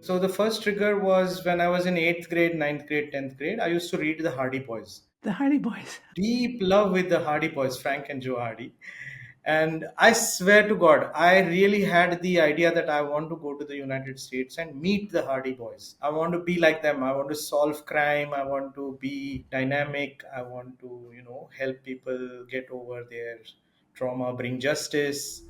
So the first trigger was when I was in eighth grade, ninth grade, 10th grade. I used to read the Hardy Boys. The Hardy Boys. Deep love with the Hardy Boys, Frank and Joe Hardy. And I swear to God, I really had the idea that I want to go to the United States and meet the Hardy Boys. I want to be like them. I want to solve crime. I want to be dynamic. I want to, help people get over their trauma, bring justice.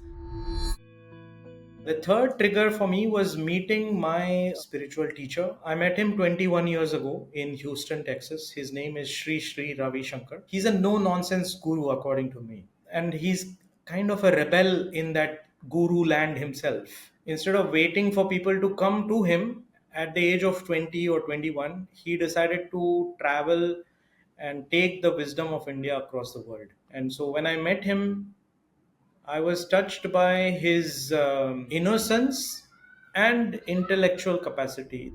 The third trigger for me was meeting my spiritual teacher. I met him 21 years ago in Houston, Texas. His name is Sri Ravi Shankar. He's a no nonsense guru, according to me. And he's kind of a rebel in that guru land himself. Instead of waiting for people to come to him at the age of 20 or 21, he decided to travel and take the wisdom of India across the world. And so when I met him, I was touched by his innocence and intellectual capacity.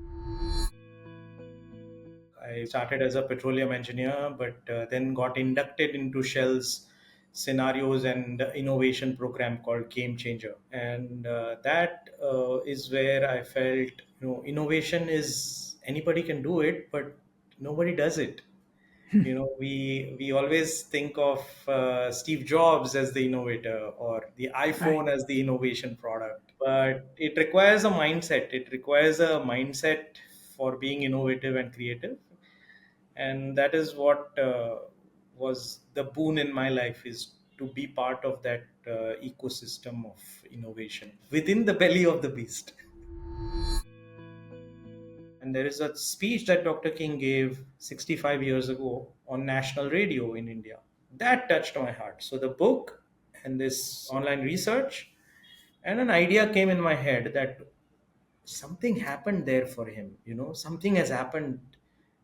I started as a petroleum engineer, but then got inducted into Shell's scenarios and innovation program called Game Changer. And that is where I felt, innovation is anybody can do it, but nobody does it. We always think of Steve Jobs as the innovator or the Right. iPhone as the innovation product, but it requires a mindset. It requires a mindset for being innovative and creative, and that is what was the boon in my life, is to be part of that ecosystem of innovation within the belly of the beast. And there is a speech that Dr. King gave 65 years ago on national radio in India. That touched my heart. So the book and this online research, and an idea came in my head that something happened there for him. Something has happened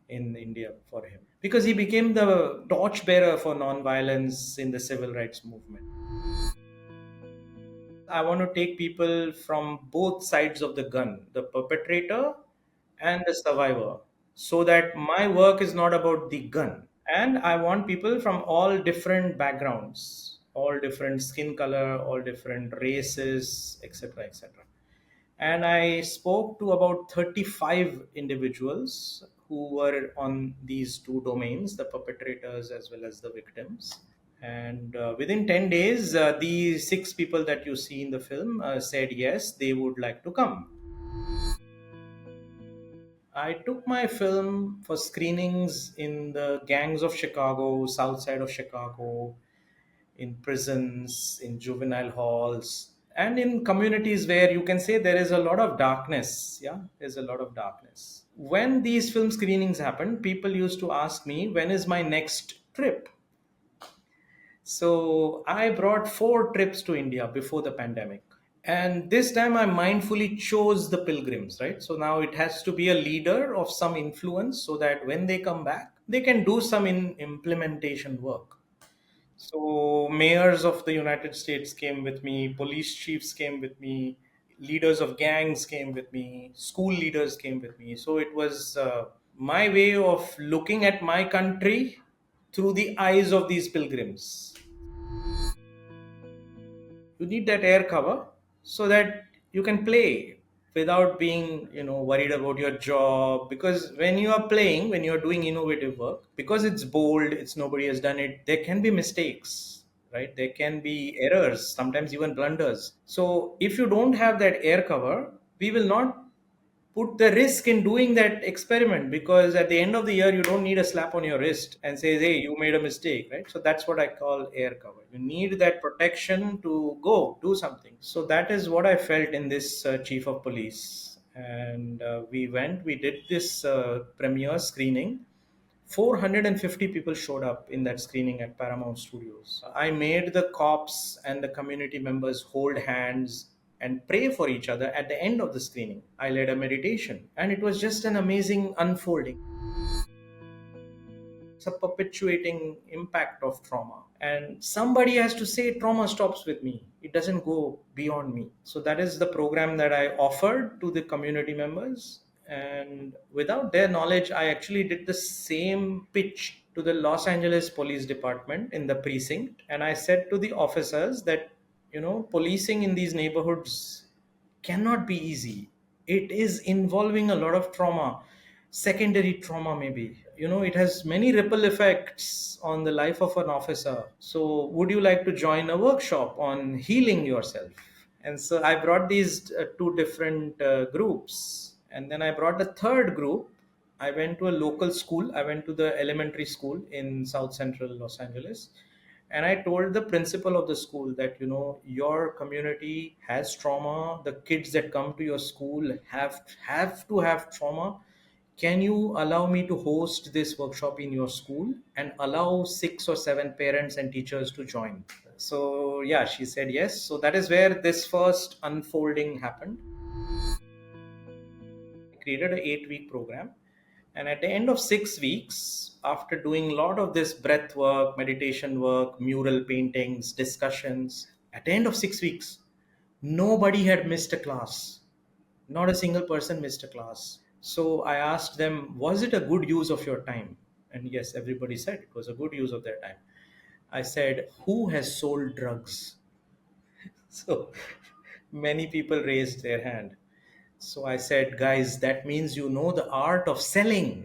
in India for him because he became the torchbearer for non-violence in the civil rights movement. I want to take people from both sides of the gun, the perpetrator and the survivor, so that my work is not about the gun. And I want people from all different backgrounds, all different skin color, all different races, etc., etc. And I spoke to about 35 individuals who were on these two domains, the perpetrators as well as the victims. And within 10 days, the six people that you see in the film said yes, they would like to come. I took my film for screenings in the gangs of Chicago, south side of Chicago, in prisons, in juvenile halls, and in communities where you can say there is a lot of darkness. Yeah, there's a lot of darkness. When these film screenings happened, people used to ask me, when is my next trip? So I brought 4 trips to India before the pandemic. And this time I mindfully chose the pilgrims, right? So now it has to be a leader of some influence so that when they come back, they can do some implementation work. So mayors of the United States came with me, police chiefs came with me, leaders of gangs came with me, school leaders came with me. So it was my way of looking at my country through the eyes of these pilgrims. You need that air cover so that you can play without being worried about your job, because when you are playing, when you are doing innovative work, because it's bold, it's nobody has done it, there can be mistakes, right? There can be errors, sometimes even blunders. So if you don't have that air cover, we will not put the risk in doing that experiment, because at the end of the year you don't need a slap on your wrist and say, hey, you made a mistake, right? So that's what I call air cover. You need that protection to go do something. So that is what I felt in this chief of police. And we did this premiere screening. 450 people showed up in that screening at Paramount Studios. I made the cops and the community members hold hands and pray for each other at the end of the screening. I led a meditation, and it was just an amazing unfolding. It's a perpetuating impact of trauma. And somebody has to say, trauma stops with me. It doesn't go beyond me. So that is the program that I offered to the community members. And without their knowledge, I actually did the same pitch to the Los Angeles Police Department in the precinct. And I said to the officers that, policing in these neighborhoods cannot be easy. it is involving a lot of trauma, secondary trauma maybe. It has many ripple effects on the life of an officer. So, would you like to join a workshop on healing yourself? And so I brought these two different groups. And then I brought a third group. I went to a local school. I went to the elementary school in South Central Los Angeles. And I told the principal of the school that, your community has trauma. The kids that come to your school have to have trauma. Can you allow me to host this workshop in your school and allow 6 or 7 parents and teachers to join? So, yeah, she said yes. So, that is where this first unfolding happened. I created an 8-week program. And at the end of 6 weeks, after doing a lot of this breath work, meditation work, mural paintings, discussions, at the end of 6 weeks, nobody had missed a class. Not a single person missed a class. So I asked them, was it a good use of your time? And yes, everybody said it was a good use of their time. I said, who has sold drugs? So many people raised their hand. So I said, guys, that means you know the art of selling.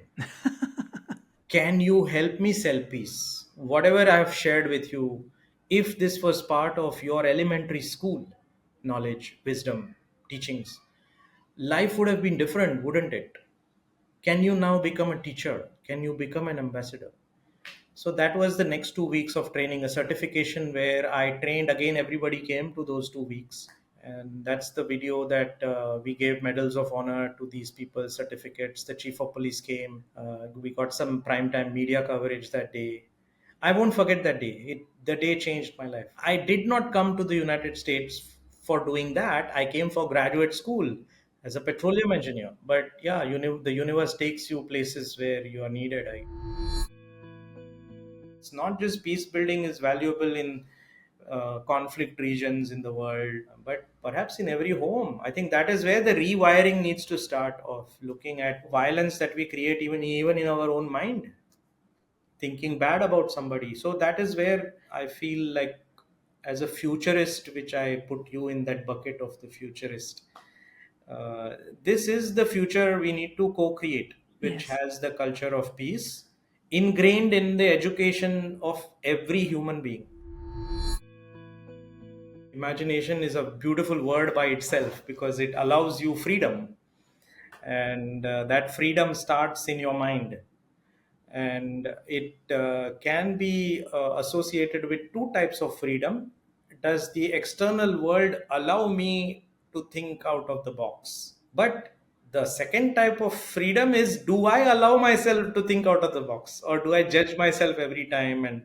Can you help me sell peace? Whatever I have shared with you, if this was part of your elementary school knowledge, wisdom, teachings, life would have been different, wouldn't it? Can you now become a teacher? Can you become an ambassador? So that was the next 2 weeks of training, a certification where I trained again. Everybody came to those 2 weeks. And that's the video that we gave medals of honor to these people, certificates. The chief of police came. We got some primetime media coverage that day. I won't forget that day. The day changed my life. I did not come to the United States for doing that. I came for graduate school as a petroleum engineer. But yeah, the universe takes you places where you are needed. It's not just peace building is valuable in conflict regions in the world, but perhaps in every home. I think that is where the rewiring needs to start, of looking at violence that we create even in our own mind, thinking bad about somebody. So that is where I feel like, as a futurist, which I put you in that bucket of the futurist, uh, this is the future we need to co-create, which Yes. has the culture of peace ingrained in the education of every human being. Imagination is a beautiful word by itself because it allows you freedom, and that freedom starts in your mind. And it can be associated with two types of freedom. Does the external world allow me to think out of the box? But the second type of freedom is, do I allow myself to think out of the box, or do I judge myself every time? And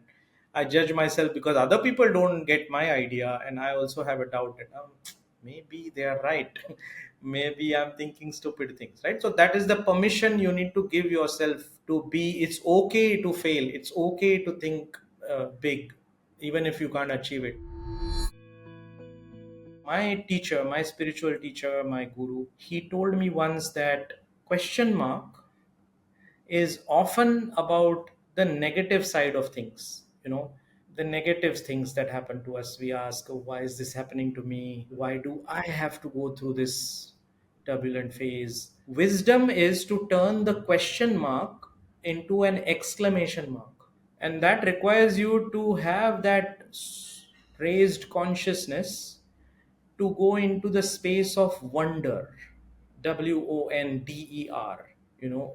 I judge myself because other people don't get my idea, and I also have a doubt that maybe they are right. Maybe I'm thinking stupid things, right? So that is the permission you need to give yourself to be. It's okay to fail. It's okay to think big, even if you can't achieve it. My teacher, my spiritual teacher, my guru, he told me once that question mark is often about the negative side of things. The negative things that happen to us. We ask, oh, why is this happening to me? Why do I have to go through this turbulent phase? Wisdom is to turn the question mark into an exclamation mark. And that requires you to have that raised consciousness to go into the space of wonder. WONDER.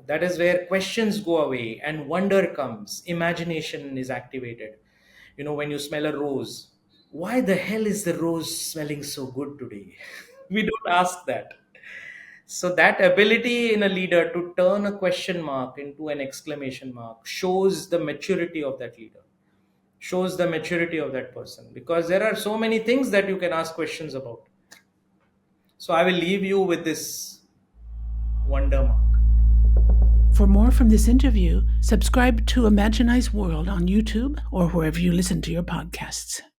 That is where questions go away and wonder comes. Imagination is activated. When you smell a rose, why the hell is the rose smelling so good today? We don't ask that. So that ability in a leader to turn a question mark into an exclamation mark shows the maturity of that leader, shows the maturity of that person, because there are so many things that you can ask questions about. So I will leave you with this wonder mark. For more from this interview, subscribe to Imaginize World on YouTube or wherever you listen to your podcasts.